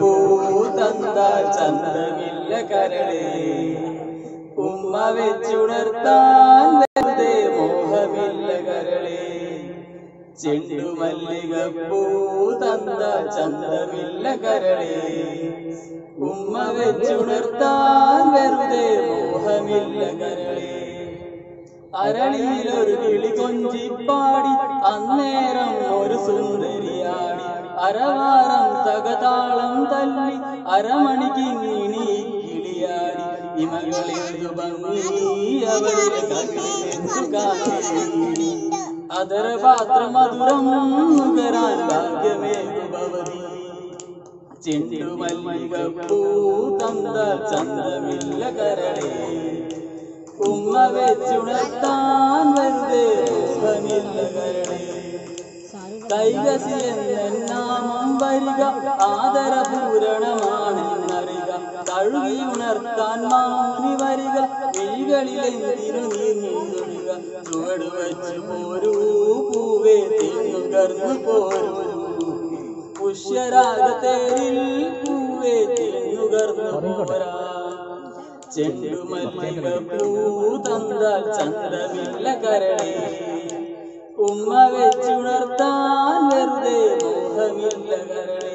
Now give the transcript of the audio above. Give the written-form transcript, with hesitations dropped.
പൂതന്ത ചന്തമില്ല കരളേ ഉമ്മ വെച്ചുണർത്താൻ വെറുതെ മോഹമില്ല കരളേ ചെണ്ടുമല്ലിക പൂതന്ത ചന്തമില്ല കരളേ ഉമ്മ വെച്ചുണർത്താൻ വെറുതെ മോഹമില്ല കരളേ അരളിയിലൊരു കിളി കൊഞ്ചിപ്പാടി അന്നേരം ഒരു സുന്ദരിയാടി അരവാരം തകതാളം തല്ലി അരമണിക്കിങ്ങിണി കിളിയാടി ഇമകളിൽ ഭംഗി അവളുടെ കവിളിലെന്തു കാട്ടി അതരപാത്ര മധുരം നുകരാൻ ഭാഗ്യമേകുഭവതി ചെണ്ടുമല്ലിക പൂതന്ത ചന്തമില്ല കരളേ ഉമ്മ വെച്ചുണർത്താൻ വെറുതെ മോഹമില്ല കരളേ കൈകസി എന്നാമം വരിക ആദരപൂരണമാണെന്നറിക കഴുകി ഉണർത്താൻ മാമുനി വരിക വിഴികളിലെന്തിനു നീങ്ങുക ചുവട് വച്ചു പോരൂ പൂവേ തിന്നുകർന്നു പോരൂ പുഷ്യരാഗത്തേരിൽ പൂവേ തിന്നുകർന്നു പോരാ ചെണ്ടുമല്ലിക പൂതന്ത ചന്തമില്ല കരളേ ഉമ്മ വെച്ചുണർത്താൻ വെറുതെ മോഹമില്ല കരളേ.